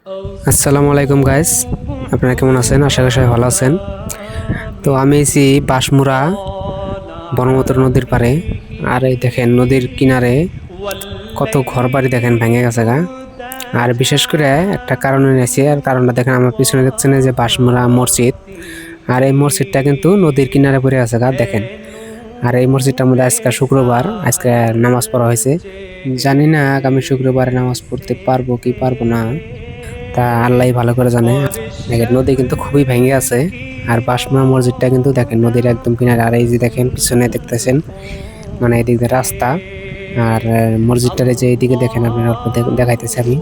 আসসালামু আলাইকুম গাইস, আপনারা কেমন আছেন? আশা করি সবাই ভালো আছেন। তো আমি এসেছি বাঁশমুড়া ব্রহ্মপুত্র নদীর পাড়ে। আর এই দেখেন নদীর কিনারে কত ঘর বাড়ি দেখেন ভেঙে গেছে গা। আর বিশেষ করে একটা কারণে নিয়েছি, আর কারণটা দেখেন আমার পিছনে দেখছেন যে বাঁশমুড়া মসজিদ। আর এই মসজিদটা কিন্তু নদীর কিনারে পড়ে আছে গা দেখেন। আর এই মসজিদটার মধ্যে আজকে শুক্রবার, আজকে নামাজ পড়া হয়েছে। জানি না আগামী শুক্রবারে নামাজ পড়তে পারবো কি পারবো না, তা আল্লাহ ভালো করে জানে। দেখেন নদী কিন্তু খুবই ভেঙে আছে। আর বাঁশমুড়া মসজিদটা কিন্তু দেখেন নদীর একদম কিনারে। আর এই যে দেখেন পিছনে দেখতেছেন, মানে এদিক দিয়ে রাস্তা। আর মসজিদটার যে এইদিকে দেখেন, আপনার অল্প দেখাইতেছি আমি।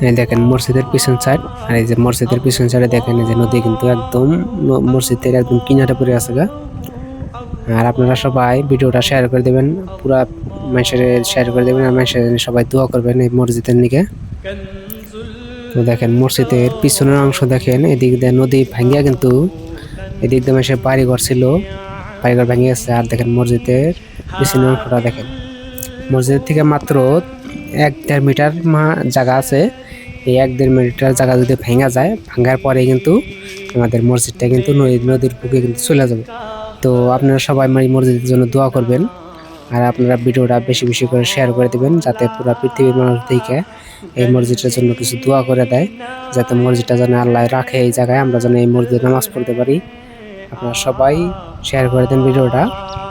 এই দেখেন মসজিদের পিছন সাইড। আর এই যে মসজিদের পিছন সাইডে দেখেন এই যে নদী কিন্তু একদম মসজিদের একদম কিনারে পড়ে আছে গা। আর আপনারা সবাই ভিডিওটা শেয়ার করে দেবেন, পুরা মানুষের শেয়ার করে দেবেন। আর মানুষের সবাই দোয়া করবেন এই মসজিদের নিকে। তো দেখেন মসজিদের পিছনের অংশ দেখেন, এদিক দিয়ে নদী ভাঙ্গিয়া কিন্তু এদিক দিয়ে মানুষের বাড়িঘর ছিল, বাড়িঘর ভেঙে গেছে। আর দেখেন মসজিদের পিছনের অংশটা দেখেন, মসজিদের থেকে মাত্র 1-1.5 মিটার জায়গা আছে। এই 1-1.5 মিটার জায়গা যদি ভেঙে যায়, ভাঙার পরে কিন্তু আমাদের মসজিদটা কিন্তু নদীর বুকে কিন্তু চলে যাবে। তো আপনারা সবাই এই মসজিদের জন্য দোয়া করবেন। আর আপনারা ভিডিওটা বেশি বেশি করে শেয়ার করে দিবেন, যাতে পুরো পৃথিবীর মানুষ দেখে এই মসজিদটার জন্য কিছু দোয়া করে দেয়, যাতে মসজিদটা যেন আল্লাহ রাখে এই জায়গায়, আমরা যেন এই মসজিদে নামাজ পড়তে পারি। আপনারা সবাই শেয়ার করে দেন ভিডিওটা,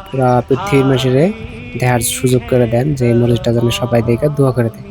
পুরো পৃথিবীর মানুষের দেখার সুযোগ করে দেন, যে এই মসজিদটা যেন সবাই দেখে দোয়া করে দেয়।